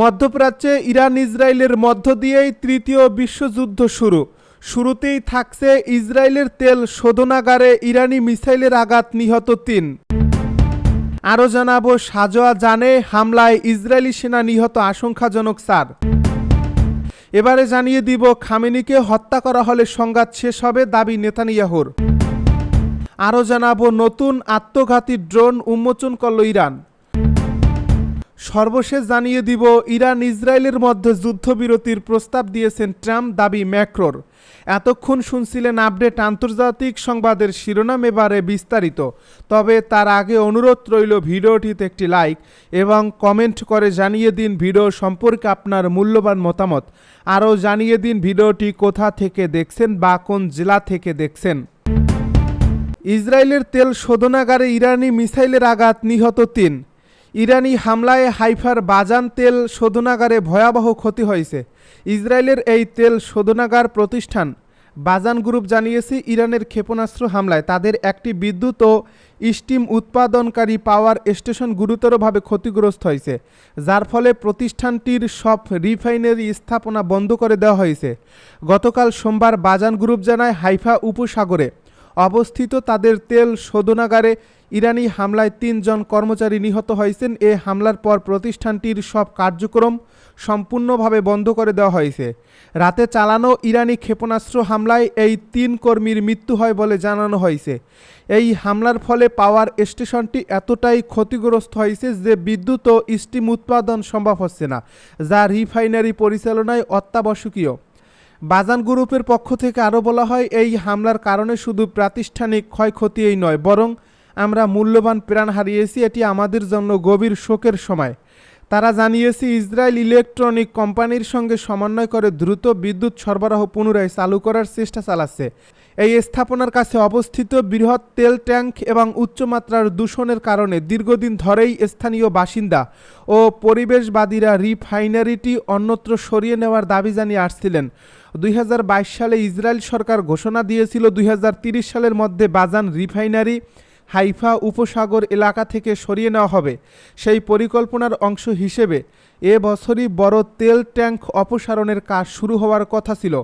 মধ্যপ্রাচ্যে ইরান ইসরায়েলের মধ্য দিয়েই তৃতীয় বিশ্বযুদ্ধ শুরুতেই থাকছে ইসরায়েলের তেল শোধনাগারে ইরানি মিসাইলের আঘাত, নিহত ৩। আরও জানাবো, সাজোয়া জানে হামলায় ইসরায়েলি সেনা নিহত, আশঙ্কাজনক ৪। এবারে জানিয়ে দিব, খামেনিকে হত্যা করা হলে সংঘাত শেষ হবে, দাবি নেতানিয়াহুর। আরও জানাবো, নতুন আত্মঘাতী ড্রোন উন্মোচন করল ইরান। সর্বশেষ জানিয়ে দিব, ইরান ইসরায়েলের মধ্যে যুদ্ধবিরতির প্রস্তাব দিয়েছেন ট্রাম্প, দাবি ম্যাক্রোর। এতক্ষণ শুনছিলেন আপডেট আন্তর্জাতিক সংবাদের শিরোনাম, এবারে বিস্তারিত। তবে তার আগে অনুরোধ রইল, ভিডিওটিতে একটি লাইক এবং কমেন্ট করে জানিয়ে দিন ভিডিও সম্পর্কে আপনার মূল্যবান মতামত। আরও জানিয়ে দিন ভিডিওটি কোথা থেকে দেখছেন বা কোন জেলা থেকে দেখছেন। ইসরায়েলের তেল শোধনাগারে ইরানি মিসাইলের আঘাত, নিহত ৩। ইরানি হামলায় হাইফার বাজান তেল শোধনাগারে ভয়াবহ ক্ষতি হয়েছে। ইসরায়েলের এই তেল শোধনাগার প্রতিষ্ঠান বাজান গ্রুপ জানিয়েছে, ইরানের ক্ষেপণাস্ত্র হামলায় তাদের একটি বিদ্যুৎ ও স্টিম উৎপাদনকারী পাওয়ার স্টেশন গুরুতরভাবে ক্ষতিগ্রস্ত হয়েছে, যার ফলে প্রতিষ্ঠানটির সব রিফাইনারি স্থাপনা বন্ধ করে দেওয়া হয়েছে। গতকাল সোমবার বাজান গ্রুপ জানায়, হাইফা উপসাগরে অবস্থিত তাদের তেল শোধনাগারে ইরানি হামলায় ৩ জন কর্মচারী নিহত হয়েছেন। এ হামলার পর প্রতিষ্ঠানটির সব কার্যক্রম সম্পূর্ণভাবে বন্ধ করে দেওয়া হয়েছে। রাতে চালানো ইরানি ক্ষেপণাস্ত্র হামলায় এই ৩ কর্মীর মৃত্যু হয় বলে জানানো হয়েছে। এই হামলার ফলে পাওয়ার স্টেশনটি এতটাই ক্ষতিগ্রস্ত হয়েছে যে বিদ্যুৎ ও স্টিম উৎপাদন সম্ভব হচ্ছে না, যা রিফাইনারি পরিচালনায় অত্যাবশ্যকীয়। বাজান গ্রুপের পক্ষ থেকে আরও বলা হয়, এই হামলার কারণে শুধু প্রাতিষ্ঠানিক ক্ষয়ক্ষতিই নয়, বরং আমরা মূল্যবান প্রাণ হারিয়েছি। এটি আমাদের জন্য গভীর শোকের সময়। তারা জানিয়েছে, ইসরায়েল ইলেকট্রনিক কোম্পানির সঙ্গে সমন্বয় করে দ্রুত বিদ্যুৎ সরবরাহ পুনরায় চালু করার চেষ্টা চালাচ্ছে। এই স্থাপনার কাছে অবস্থিত বৃহৎ তেল ট্যাঙ্ক এবং উচ্চমাত্রার দূষণের কারণে দীর্ঘদিন ধরেই স্থানীয় বাসিন্দা ও পরিবেশবাদীরা রিফাইনারিটি অন্যত্র সরিয়ে নেওয়ার দাবি জানিয়ে আসছিলেন। 2022 সালে ইসরায়েল সরকার ঘোষণা দিয়েছিল, 2030 সালের মধ্যে বাজান রিফাইনারি হাইফা উপসাগর এলাকা থেকে সরিয়ে নেওয়া হবে। সেই পরিকল্পনার অংশ হিসেবে এ বছরই বড় তেল ট্যাঙ্ক অপসারণের কাজ শুরু হওয়ার কথা ছিল।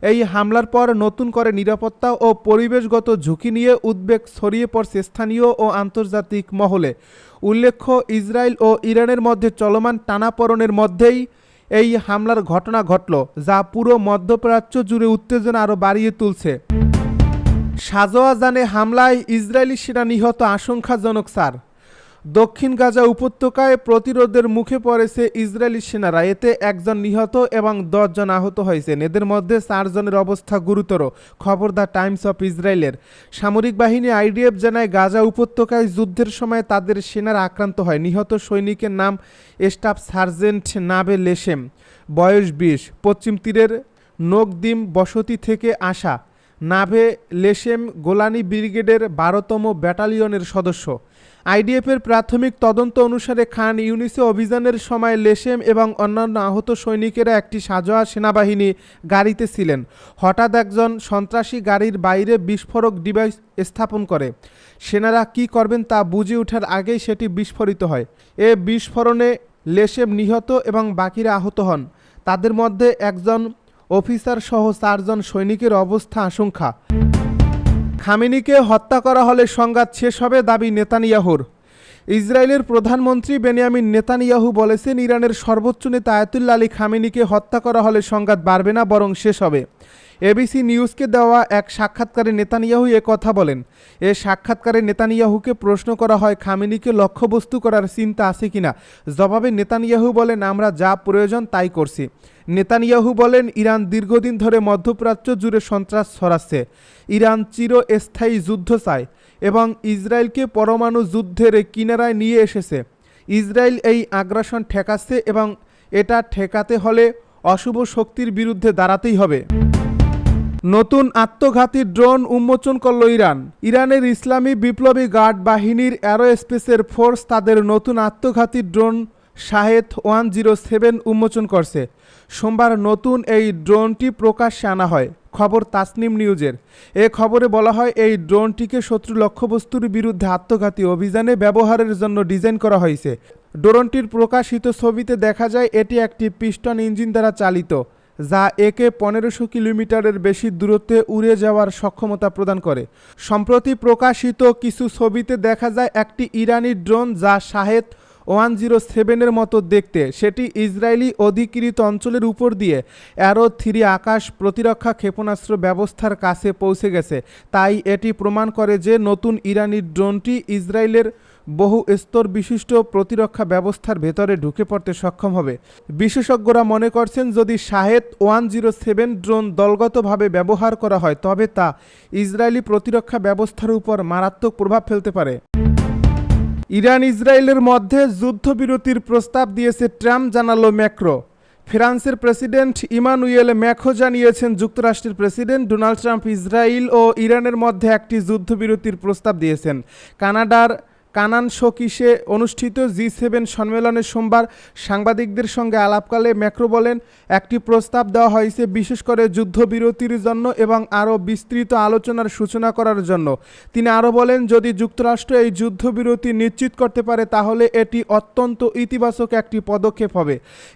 এই হামলার পর নতুন করে নিরাপত্তা ও পরিবেশগত ঝুঁকি নিয়ে উদ্বেগ ছড়িয়ে পড়ছে স্থানীয় ও আন্তর্জাতিক মহলে। উল্লেখ্য, ইসরায়েল ও ইরানের মধ্যে চলমান টানাপোড়েনের মধ্যেই এই হামলার ঘটনা ঘটল, যা পুরো মধ্যপ্রাচ্য জুড়ে উত্তেজনা আরও বাড়িয়ে তুলছে। সাজোয়া জানে হামলায় ইসরায়েলি সেনা নিহত, আশঙ্কাজনক ৪। দক্ষিণ গাজা উপত্যকায় প্রতিরোধের মুখে পড়েছে ইসরায়েলি সেনারা। এতে ১ জন নিহত এবং ১০ জন আহত হয়েছেন। এদের মধ্যে ৪ জনের অবস্থা গুরুতর। খবর দ্য টাইমস অফ ইসরায়েলের। সামরিক বাহিনী আইডিএফ জানায়, গাজা উপত্যকায় যুদ্ধের সময় তাদের সেনারা আক্রান্ত হয়। নিহত সৈনিকের নাম স্টাফ সার্জেন্ট নাবে লেশেম, বয়স ২০, পশ্চিম তীরের নোকদিম বসতি থেকে আসা। নাভে লেশেম গোলানি ব্রিগেডের ১২তম ব্যাটালিয়নের সদস্য। আইডিএফের প্রাথমিক তদন্ত অনুসারে খান ইউনিসে অভিযানের সময় লেশেম এবং অন্যান্য আহত সৈনিকেরা একটি সাজোয়া সেনাবাহিনী গাড়িতে ছিলেন। হঠাৎ একজন সন্ত্রাসী গাড়ির বাইরে বিস্ফোরক ডিভাইস স্থাপন করে। সেনারা কি করবেন তা বুঝে ওঠার আগেই সেটি বিস্ফোরিত হয়। এ বিস্ফোরণে লেশেম নিহত এবং বাকিরা আহত হন। তাদের মধ্যে একজন অফিসার সহ ৪ জন সৈনিকের অবস্থা আশঙ্কা। খামেনিকে হত্যা করা হলে সংঘাত শেষ হবে, দাবি নেতানিয়াহুর। ইসরায়েলের প্রধানমন্ত্রী বেনিয়ামিন নেতানিয়াহু বলেছেন, ইরানের সর্বোচ্চ নেতা আয়াতুল্লাহ আলী খামেনিকে হত্যা করা হলে সংঘাত বাড়বে না, বরং শেষ হবে। এবিসি নিউজকে দেওয়া এক সাক্ষাৎকারে নেতানিয়াহু এ কথা বলেন। এ সাক্ষাৎকারে নেতানিয়াহুকে প্রশ্ন করা হয়, খামেনিকে লক্ষ্যবস্তু করার চিন্তা আছে কিনা। জবাবে নেতানিয়াহু বলেন, আমরা যা প্রয়োজন তাই করছি। নেতানিয়াহু বলেন, ইরান দীর্ঘদিন ধরে মধ্যপ্রাচ্য জুড়ে সন্ত্রাস ছড়াচ্ছে। ইরান চিরস্থায়ী যুদ্ধ চায় এবং ইসরায়েলকে পরমাণু যুদ্ধের কিনারায় নিয়ে এসেছে। ইসরায়েল এই আগ্রাসন ঠেকাচ্ছে এবং এটা ঠেকাতে হলে অশুভ শক্তির বিরুদ্ধে দাঁড়াতেই হবে। নতুন আত্মঘাতী ড্রোন উন্মোচন করল ইরান। ইরানের ইসলামী বিপ্লবী গার্ড বাহিনীর অ্যারোস্পেসের ফোর্স তাদের নতুন আত্মঘাতী ড্রোন শাহেদ 107 উন্মোচন করছে। সোমবার নতুন এই ড্রোনটি প্রকাশ্যে আনা হয়। খবর তাসনিম নিউজের। এ খবরে বলা হয়, এই ড্রোনটিকে শত্রু লক্ষ্যবস্তুর বিরুদ্ধে আত্মঘাতী অভিযানে ব্যবহারের জন্য ডিজাইন করা হয়েছে। ড্রোনটির প্রকাশিত ছবিতে দেখা যায় এটি একটি পিস্টন ইঞ্জিন দ্বারা চালিত, যা একে 1500 কিলোমিটারের বেশি দূরত্বে উড়ে যাওয়ার সক্ষমতা প্রদান করে। সম্প্রতি প্রকাশিত কিছু ছবিতে দেখা যায় একটি ইরানি ড্রোন যা শাহেদ 107-এর মতো দেখতে, সেটি ইসরায়েলি অধিকৃত অঞ্চলের উপর দিয়ে অ্যারো 3 আকাশ প্রতিরক্ষা ক্ষেপণাস্ত্র ব্যবস্থার কাছে পৌঁছে গেছে। তাই এটি প্রমাণ করে যে নতুন ইরানি ড্রোনটি ইসরায়েলের বহু স্তর বিশিষ্ট প্রতিরক্ষা ব্যবস্থার ভেতরে ঢুকে পড়তে সক্ষম হবে। বিশেষজ্ঞরা মনে করছেন যদি শাহেদ 107 ড্রোন দলগতভাবে ব্যবহার করা হয় তবে তা ইসরায়েলি প্রতিরক্ষা ব্যবস্থার উপর মারাত্মক প্রভাব ফেলতে পারে। ইরান ইসরায়েলের মধ্যে যুদ্ধবিরতির প্রস্তাব দিয়েছে ট্রাম্প, জানালো ম্যাক্রো। ফ্রান্সের প্রেসিডেন্ট ইমানুয়েল ম্যাক্রো জানিয়েছেন যুক্তরাষ্ট্রের প্রেসিডেন্ট ডোনাল্ড ট্রাম্প ইসরায়েল ও ইরানের মধ্যে একটি যুদ্ধবিরতির প্রস্তাব দিয়েছেন। কানাডার কানানশকিসে অনুষ্ঠিত G7 সম্মেলনে সোমবার সাংবাদিকদের সঙ্গে আলাপকালে ম্যাক্রো বলেন, একটি প্রস্তাব দেওয়া হয়েছে বিশেষ করে যুদ্ধবিরতির জন্য এবং আরও বিস্তৃত আলোচনার সূচনা করার জন্য। তিনি আরও বলেন, যদি যুক্তরাষ্ট্র এই যুদ্ধবিরতি নিশ্চিত করতে পারে তাহলে এটি অত্যন্ত ইতিবাচক একটি পদক্ষেপ হবে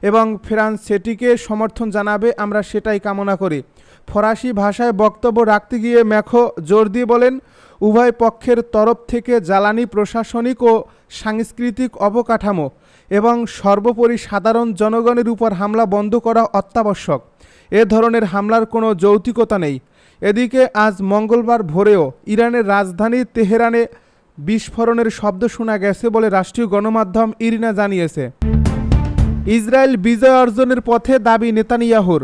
এবং ফ্রান্স সেটিকে সমর্থন জানাবে। আমরা সেটাই কামনা করি। ফরাসি ভাষায় বক্তব্য রাখতে গিয়ে ম্যাক্রো জোর দিয়ে বলেন, উভয় পক্ষের তরফ থেকে জ্বালানি, প্রশাসনিক ও সাংস্কৃতিক অবকাঠামো এবং সর্বোপরি সাধারণ জনগণের উপর হামলা বন্ধ করা অত্যাবশ্যক। এ ধরনের হামলার কোনো যৌক্তিকতা নেই। এদিকে আজ মঙ্গলবার ভোরেও ইরানের রাজধানী তেহরানে বিস্ফোরণের শব্দ শোনা গেছে বলে রাষ্ট্রীয় গণমাধ্যম ইরিনা জানিয়েছে। ইসরায়েল বিজয় অর্জনের পথে, দাবি নেতানিয়াহুর।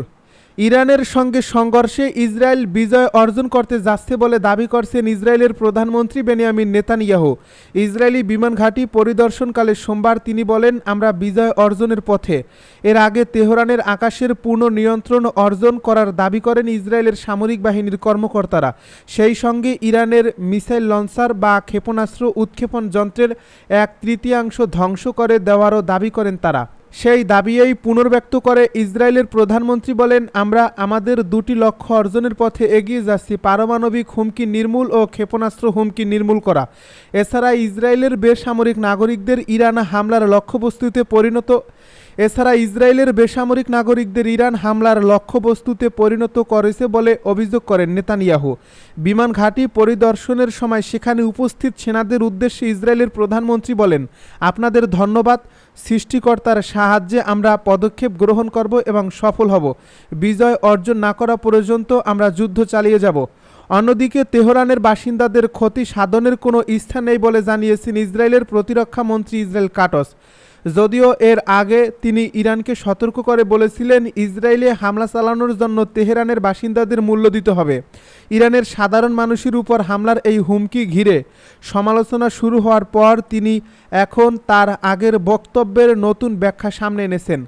ইরানের সঙ্গে সংঘর্ষে ইসরায়েল বিজয় অর্জন করতে যাচ্ছে বলে দাবি করছেন ইসরায়েলের প্রধানমন্ত্রী বেনিয়ামিন নেতানিয়াহু। ইসরায়েলি বিমান ঘাঁটি পরিদর্শনকালে সোমবার তিনি বলেন, আমরা বিজয় অর্জনের পথে। এর আগে তেহরানের আকাশের পূর্ণ নিয়ন্ত্রণ অর্জন করার দাবি করেন ইসরায়েলের সামরিক বাহিনীর কর্মকর্তারা। সেই সঙ্গে ইরানের মিসাইল লঞ্চার বা ক্ষেপণাস্ত্র উৎক্ষেপণ যন্ত্রের 1/3 ধ্বংস করে দেওয়ারও দাবি করেন তারা। সেই দাবিয়েই পুনর্ব্যক্ত করে ইসরায়েলের প্রধানমন্ত্রী বলেন, আমরা আমাদের দুটি লক্ষ্য অর্জনের পথে এগিয়ে যাচ্ছি, পারমাণবিক হুমকি নির্মূল ও ক্ষেপণাস্ত্র হুমকি নির্মূল করা। এছাড়া ইসরায়েলের বেসামরিক নাগরিকদের ইরান হামলার লক্ষ্যবস্তুতে পরিণত করেছে বলে অভিযোগ করেন নেতানিয়াহু। বিমান ঘাঁটি পরিদর্শনের সময় সেখানে উপস্থিত সেনাদের উদ্দেশ্যে ইসরায়েলের প্রধানমন্ত্রী বলেন, আপনাদের ধন্যবাদ। সৃষ্টিকর্তার সাহায্যে আমরা পদক্ষেপ গ্রহণ করব এবং সফল হব। বিজয় অর্জন না করা পর্যন্ত আমরা যুদ্ধ চালিয়ে যাব। অন্যদিকে তেহরানের বাসিন্দাদের ক্ষতি সাধনের কোনো স্থান নেই বলে জানিয়েছেন ইসরায়েলের প্রতিরক্ষা মন্ত্রী ইসরায়েল কাটস। যদিও এর আগে তিনি ইরানকে সতর্ক করে বলেছিলেন, ইসরায়েলে হামলা চালানোর জন্য তেহরানের বাসিন্দাদের মূল্য দিতে হবে। ইরানের সাধারণ মানুষের উপর হামলার এই হুমকি ঘিরে সমালোচনা শুরু হওয়ার পর তিনি এখন তার আগের বক্তব্যের নতুন ব্যাখ্যা সামনে এনেছেন।